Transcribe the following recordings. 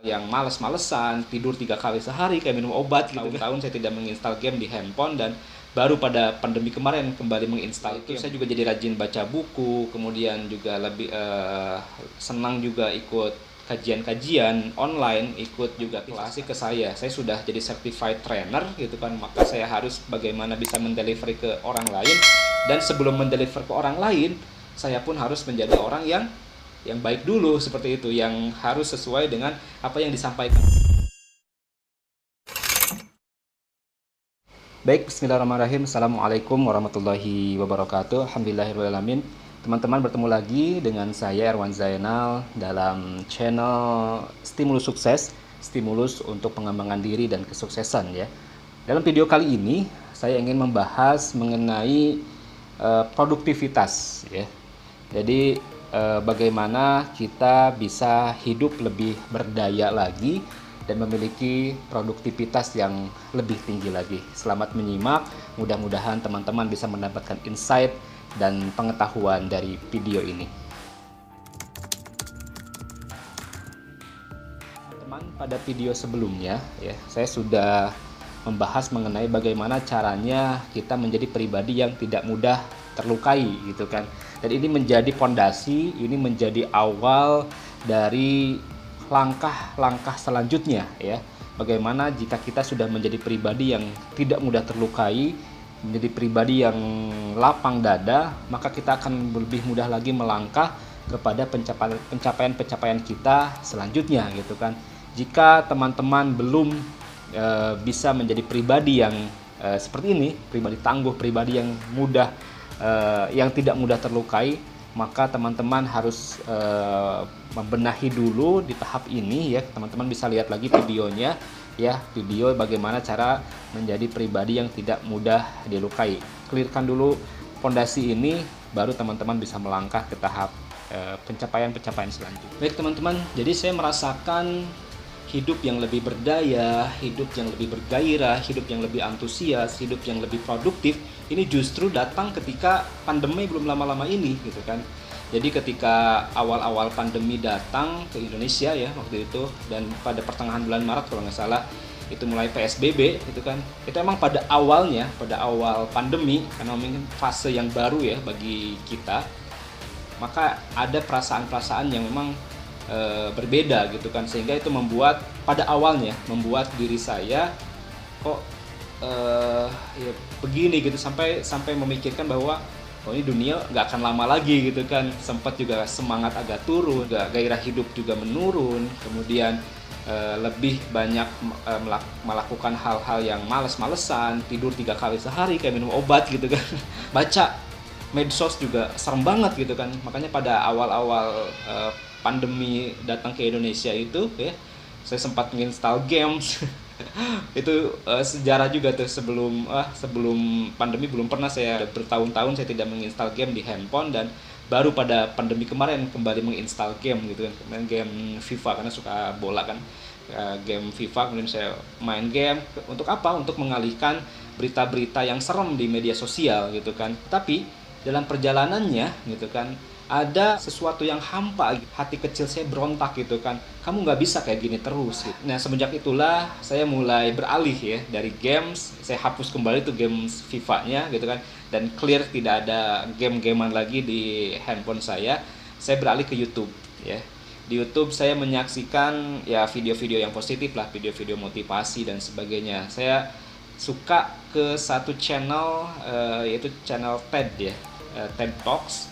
Yang males-malesan, tidur 3 kali sehari kayak minum obat gitu. Tahun saya tidak menginstal game di handphone, dan baru pada pandemi kemarin kembali menginstal itu. Saya juga jadi rajin baca buku, kemudian juga lebih senang juga ikut kajian-kajian online, ikut juga kelas ke saya sudah jadi certified trainer gitu kan, maka saya harus bagaimana bisa mendelivery ke orang lain, dan sebelum mendeliver ke orang lain saya pun harus menjadi orang yang baik dulu, seperti itu, yang harus sesuai dengan apa yang disampaikan. Baik, bismillahirrahmanirrahim. Assalamualaikum warahmatullahi wabarakatuh. Alhamdulillahirrahmanirrahim. Teman-teman, bertemu lagi dengan saya Erwan Zainal dalam channel Stimulus Sukses, stimulus untuk pengembangan diri dan kesuksesan ya. Dalam video kali ini saya ingin membahas mengenai produktivitas ya. Jadi bagaimana kita bisa hidup lebih berdaya lagi dan memiliki produktivitas yang lebih tinggi lagi. Selamat menyimak, mudah-mudahan teman-teman bisa mendapatkan insight dan pengetahuan dari video ini. Teman, pada video sebelumnya ya, saya sudah membahas mengenai bagaimana caranya kita menjadi pribadi yang tidak mudah terlukai gitu kan. Dan ini menjadi fondasi, ini menjadi awal dari langkah-langkah selanjutnya ya. Bagaimana jika kita sudah menjadi pribadi yang tidak mudah terlukai, menjadi pribadi yang lapang dada, maka kita akan lebih mudah lagi melangkah kepada pencapaian-pencapaian kita selanjutnya gitu kan. Jika teman-teman belum bisa menjadi pribadi yang seperti ini, pribadi tangguh, pribadi yang mudah, yang tidak mudah terlukai, maka teman-teman harus membenahi dulu di tahap ini ya. Teman-teman bisa lihat lagi videonya ya, video bagaimana cara menjadi pribadi yang tidak mudah dilukai. Clearkan dulu fondasi ini, baru teman-teman bisa melangkah ke tahap pencapaian-pencapaian selanjutnya. Baik teman-teman, jadi saya merasakan hidup yang lebih berdaya, hidup yang lebih bergairah, hidup yang lebih antusias, hidup yang lebih produktif, ini justru datang ketika pandemi belum lama-lama ini gitu kan. Jadi ketika awal-awal pandemi datang ke Indonesia ya waktu itu, dan pada pertengahan bulan Maret kalau nggak salah itu mulai PSBB gitu kan. Itu emang pada awalnya, pada awal pandemi, karena mungkin fase yang baru ya bagi kita, maka ada perasaan-perasaan yang memang berbeda gitu kan, sehingga itu membuat pada awalnya membuat diri saya kok ya begini gitu, sampai memikirkan bahwa oh ini dunia nggak akan lama lagi gitu kan. Sempat juga semangat agak turun, gairah hidup juga menurun, kemudian lebih banyak melakukan hal-hal yang males-malesan, tidur 3 kali sehari kayak minum obat gitu kan. Baca medsos juga serem banget gitu kan. Makanya pada awal-awal pandemi datang ke Indonesia itu ya, saya sempat menginstal games. Itu sejarah juga tuh, sebelum pandemi belum pernah saya, bertahun-tahun saya tidak menginstal game di handphone, dan baru pada pandemi kemarin kembali menginstal game gitu kan, main game FIFA karena suka bola kan. Game FIFA, kemudian saya main game untuk apa? Untuk mengalihkan berita-berita yang serem di media sosial gitu kan. Tapi dalam perjalanannya gitu kan, ada sesuatu yang hampa, hati kecil saya berontak gitu kan, kamu nggak bisa kayak gini terus gitu. Nah semenjak itulah saya mulai beralih ya dari games, saya hapus kembali tuh games FIFA-nya gitu kan, dan clear tidak ada game-gamean lagi di handphone saya beralih ke YouTube ya. Di YouTube saya menyaksikan ya video-video yang positif lah, video-video motivasi dan sebagainya. Saya suka ke satu channel yaitu channel TED ya, TED Talks,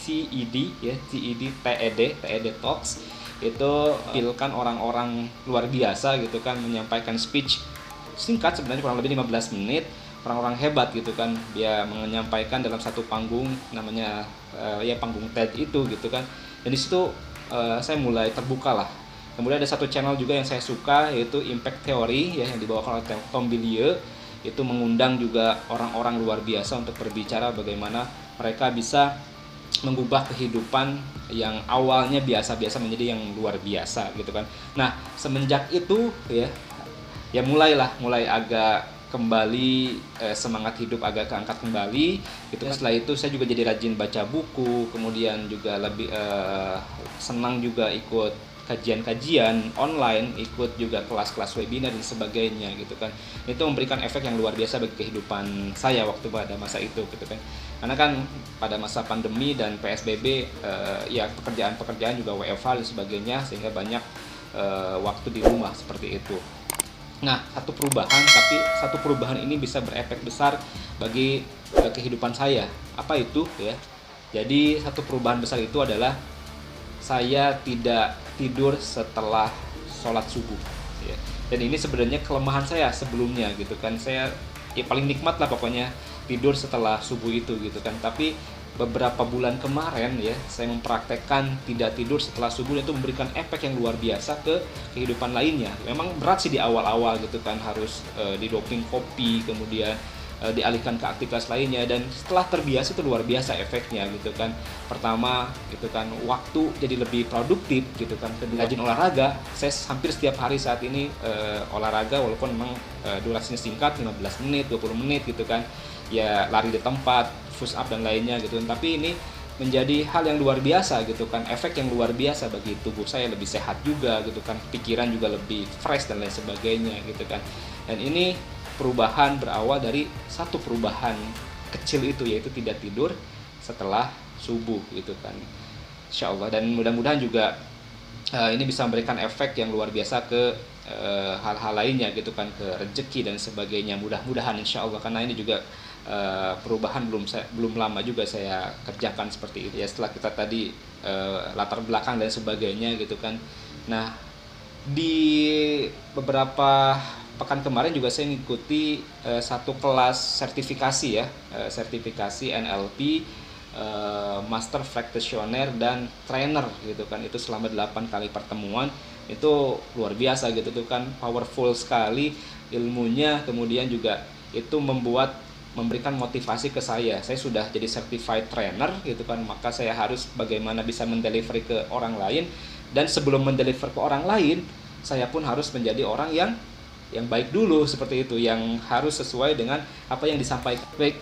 TED ya, TED Talks. Itu menampilkan orang-orang luar biasa gitu kan, menyampaikan speech singkat sebenarnya kurang lebih 15 menit, orang-orang hebat gitu kan. Dia menyampaikan dalam satu panggung, namanya ya panggung TED itu gitu kan. Dan di situ saya mulai terbuka lah. Kemudian ada satu channel juga yang saya suka, yaitu Impact Theory ya, yang dibawakan oleh Tom Bilyeu. Itu mengundang juga orang-orang luar biasa untuk berbicara bagaimana mereka bisa mengubah kehidupan yang awalnya biasa-biasa menjadi yang luar biasa gitu kan. Nah semenjak itu ya mulai agak kembali semangat hidup agak keangkat kembali gitu kan. Setelah itu saya juga jadi rajin baca buku, kemudian juga lebih senang juga ikut kajian-kajian online, ikut juga kelas-kelas webinar dan sebagainya gitu kan. Itu memberikan efek yang luar biasa bagi kehidupan saya waktu pada masa itu gitu kan. Karena kan pada masa pandemi dan PSBB ya pekerjaan-pekerjaan juga WFH dan sebagainya, sehingga banyak waktu di rumah seperti itu. Nah, satu perubahan ini bisa berefek besar bagi kehidupan saya. Apa itu ya? Jadi satu perubahan besar itu adalah saya tidak tidur setelah sholat subuh ya. Dan ini sebenarnya kelemahan saya sebelumnya gitu kan. Saya ya paling nikmat lah pokoknya tidur setelah subuh itu gitu kan. Tapi beberapa bulan kemarin ya, saya mempraktekkan tidak tidur setelah subuh, itu memberikan efek yang luar biasa ke kehidupan lainnya. Memang berat sih di awal-awal gitu kan, harus didoping kopi, kemudian dialihkan ke aktivitas lainnya, dan setelah terbiasa itu luar biasa efeknya gitu kan. Pertama gitu kan, waktu jadi lebih produktif gitu kan. Kedua, rajin olahraga. Saya hampir setiap hari saat ini olahraga, walaupun memang durasinya singkat, 15 menit 20 menit gitu kan, ya lari di tempat, push up dan lainnya gitu kan. Tapi ini menjadi hal yang luar biasa gitu kan, efek yang luar biasa bagi tubuh saya, lebih sehat juga gitu kan, pikiran juga lebih fresh dan lain sebagainya gitu kan. Dan ini perubahan berawal dari satu perubahan kecil itu, yaitu tidak tidur setelah subuh gitu kan, insya Allah. Dan mudah-mudahan juga ini bisa memberikan efek yang luar biasa ke hal-hal lainnya gitu kan, ke rezeki dan sebagainya, mudah-mudahan insya Allah. Karena ini juga perubahan belum lama juga saya kerjakan seperti itu ya, setelah kita tadi latar belakang dan sebagainya gitu kan. Nah, di beberapa pekan kemarin juga saya mengikuti satu kelas sertifikasi ya, sertifikasi NLP, Master Practitioner dan Trainer gitu kan. Itu selama 8 kali pertemuan, itu luar biasa gitu tuh kan, powerful sekali ilmunya. Kemudian juga itu memberikan motivasi ke saya. Saya sudah jadi certified trainer gitu kan, maka saya harus bagaimana bisa mendeliver ke orang lain, dan sebelum mendeliver ke orang lain, saya pun harus menjadi orang yang baik dulu seperti itu, yang harus sesuai dengan apa yang disampaikan. Baik,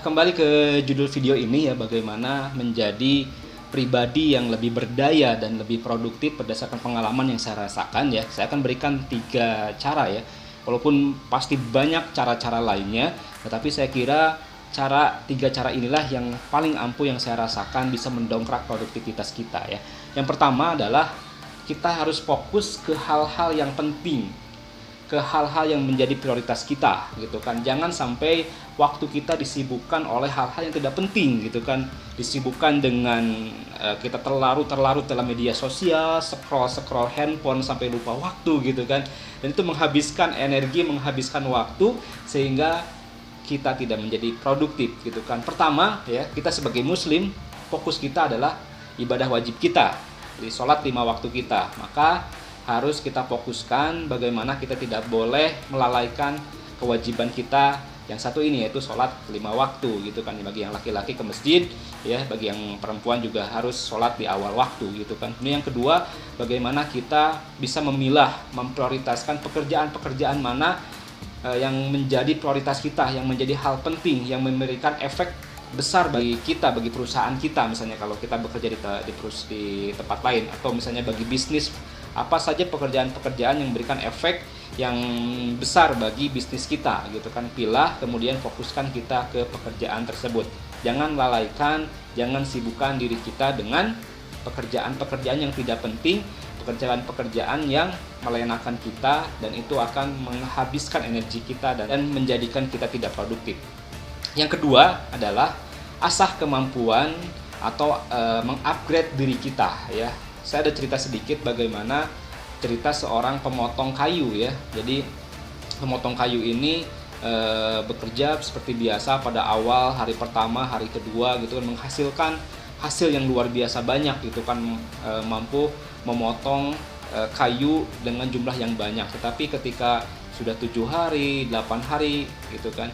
kembali ke judul video ini ya, bagaimana menjadi pribadi yang lebih berdaya dan lebih produktif berdasarkan pengalaman yang saya rasakan ya. Saya akan berikan 3 cara ya, walaupun pasti banyak cara-cara lainnya, tetapi saya kira 3 cara inilah yang paling ampuh yang saya rasakan bisa mendongkrak produktivitas kita ya. Yang pertama adalah kita harus fokus ke hal-hal yang penting, ke hal-hal yang menjadi prioritas kita gitu kan. Jangan sampai waktu kita disibukkan oleh hal-hal yang tidak penting gitu kan, disibukkan dengan kita terlarut dalam media sosial, scroll handphone sampai lupa waktu gitu kan. Dan itu menghabiskan energi, menghabiskan waktu, sehingga kita tidak menjadi produktif gitu kan. Pertama ya, kita sebagai muslim, fokus kita adalah ibadah wajib kita, jadi sholat 5 waktu kita. Maka harus kita fokuskan bagaimana kita tidak boleh melalaikan kewajiban kita yang satu ini, yaitu sholat 5 waktu gitu kan. Bagi yang laki-laki ke masjid ya, bagi yang perempuan juga harus sholat di awal waktu gitu kan. Ini yang kedua, bagaimana kita bisa memilah, memprioritaskan pekerjaan-pekerjaan mana yang menjadi prioritas kita, yang menjadi hal penting, yang memberikan efek besar bagi kita, bagi perusahaan kita. Misalnya kalau kita bekerja di tempat lain, atau misalnya bagi bisnis, apa saja pekerjaan-pekerjaan yang memberikan efek yang besar bagi bisnis kita gitu kan. Pilah, kemudian fokuskan kita ke pekerjaan tersebut. Jangan lalaikan, jangan sibukkan diri kita dengan pekerjaan-pekerjaan yang tidak penting, pekerjaan-pekerjaan yang melenakan kita, dan itu akan menghabiskan energi kita dan menjadikan kita tidak produktif. Yang kedua adalah asah kemampuan atau mengupgrade diri kita ya. Saya ada cerita sedikit bagaimana cerita seorang pemotong kayu ya. Jadi pemotong kayu ini bekerja seperti biasa pada awal, hari pertama, hari kedua gitu kan, menghasilkan hasil yang luar biasa banyak gitu kan, mampu memotong kayu dengan jumlah yang banyak. Tetapi ketika sudah 7 hari, 8 hari gitu kan,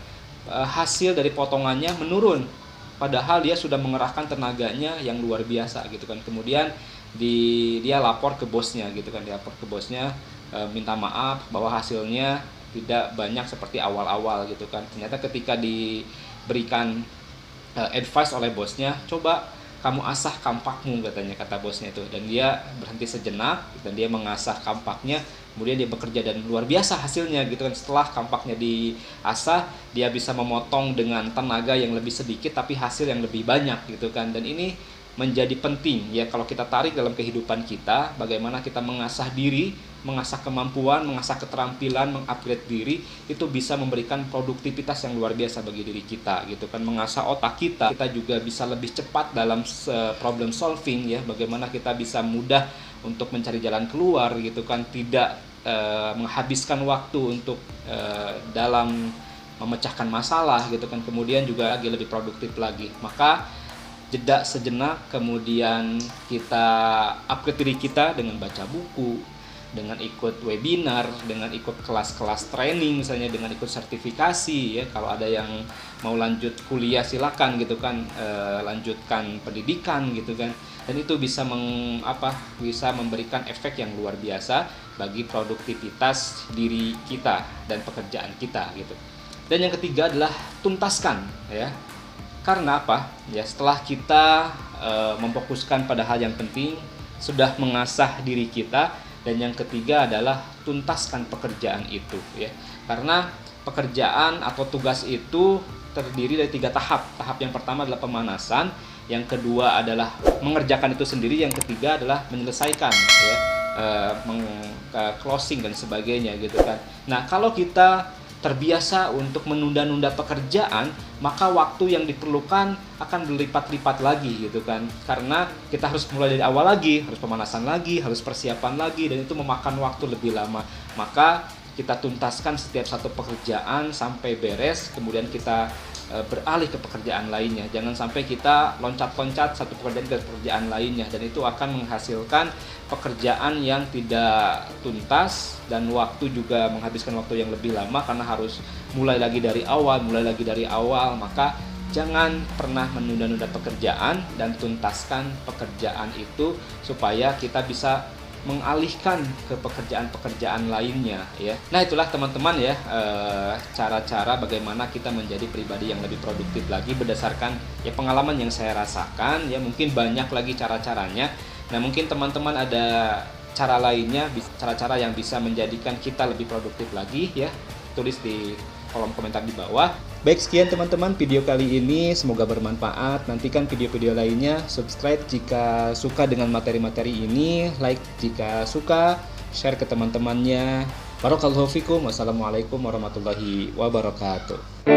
hasil dari potongannya menurun, padahal dia sudah mengerahkan tenaganya yang luar biasa gitu kan. Kemudian dia lapor ke bosnya gitu kan, minta maaf bahwa hasilnya tidak banyak seperti awal-awal gitu kan. Ternyata ketika diberikan advice oleh bosnya, coba kamu asah kampakmu, katanya, kata bosnya itu. Dan dia berhenti sejenak dan dia mengasah kampaknya, kemudian dia bekerja dan luar biasa hasilnya gitu kan. Setelah kampaknya diasah, dia bisa memotong dengan tenaga yang lebih sedikit tapi hasil yang lebih banyak gitu kan. Dan ini menjadi penting ya kalau kita tarik dalam kehidupan kita, bagaimana kita mengasah diri, mengasah kemampuan, mengasah keterampilan, mengupgrade diri, itu bisa memberikan produktivitas yang luar biasa bagi diri kita gitu kan. Mengasah otak kita juga bisa lebih cepat dalam problem solving ya, bagaimana kita bisa mudah untuk mencari jalan keluar gitu kan, tidak menghabiskan waktu untuk dalam memecahkan masalah gitu kan, kemudian juga lagi lebih produktif lagi. Maka jeda sejenak, kemudian kita upgrade diri kita dengan baca buku, dengan ikut webinar, dengan ikut kelas-kelas training, misalnya dengan ikut sertifikasi ya. Kalau ada yang mau lanjut kuliah silakan gitu kan, lanjutkan pendidikan gitu kan. Dan itu bisa bisa memberikan efek yang luar biasa bagi produktivitas diri kita dan pekerjaan kita gitu. Dan yang ketiga adalah tuntaskan ya. Karena apa? Ya, setelah kita memfokuskan pada hal yang penting, sudah mengasah diri kita, dan yang ketiga adalah tuntaskan pekerjaan itu ya. Karena pekerjaan atau tugas itu terdiri dari 3 tahap. Tahap yang pertama adalah pemanasan, yang kedua adalah mengerjakan itu sendiri, yang ketiga adalah menyelesaikan ya, closing dan sebagainya gitu kan. Nah, kalau kita terbiasa untuk menunda-nunda pekerjaan, maka waktu yang diperlukan akan berlipat-lipat lagi gitu kan. Karena kita harus mulai dari awal lagi, harus pemanasan lagi, harus persiapan lagi, dan itu memakan waktu lebih lama. Maka kita tuntaskan setiap satu pekerjaan sampai beres, kemudian kita beralih ke pekerjaan lainnya. Jangan sampai kita loncat-loncat satu pekerjaan ke pekerjaan lainnya, dan itu akan menghasilkan pekerjaan yang tidak tuntas dan waktu juga menghabiskan waktu yang lebih lama karena harus mulai lagi dari awal. Maka jangan pernah menunda-nunda pekerjaan dan tuntaskan pekerjaan itu supaya kita bisa mengalihkan ke pekerjaan-pekerjaan lainnya ya. Nah, itulah teman-teman ya, cara-cara bagaimana kita menjadi pribadi yang lebih produktif lagi berdasarkan ya pengalaman yang saya rasakan ya. Mungkin banyak lagi cara-caranya. Nah, mungkin teman-teman ada cara lainnya, cara-cara yang bisa menjadikan kita lebih produktif lagi ya. Tulis di kolom komentar di bawah. Baik, sekian teman-teman video kali ini, semoga bermanfaat. Nantikan video-video lainnya, subscribe jika suka dengan materi-materi ini, like jika suka, share ke teman-temannya. Barakallahu fikum. Wassalamualaikum warahmatullahi wabarakatuh.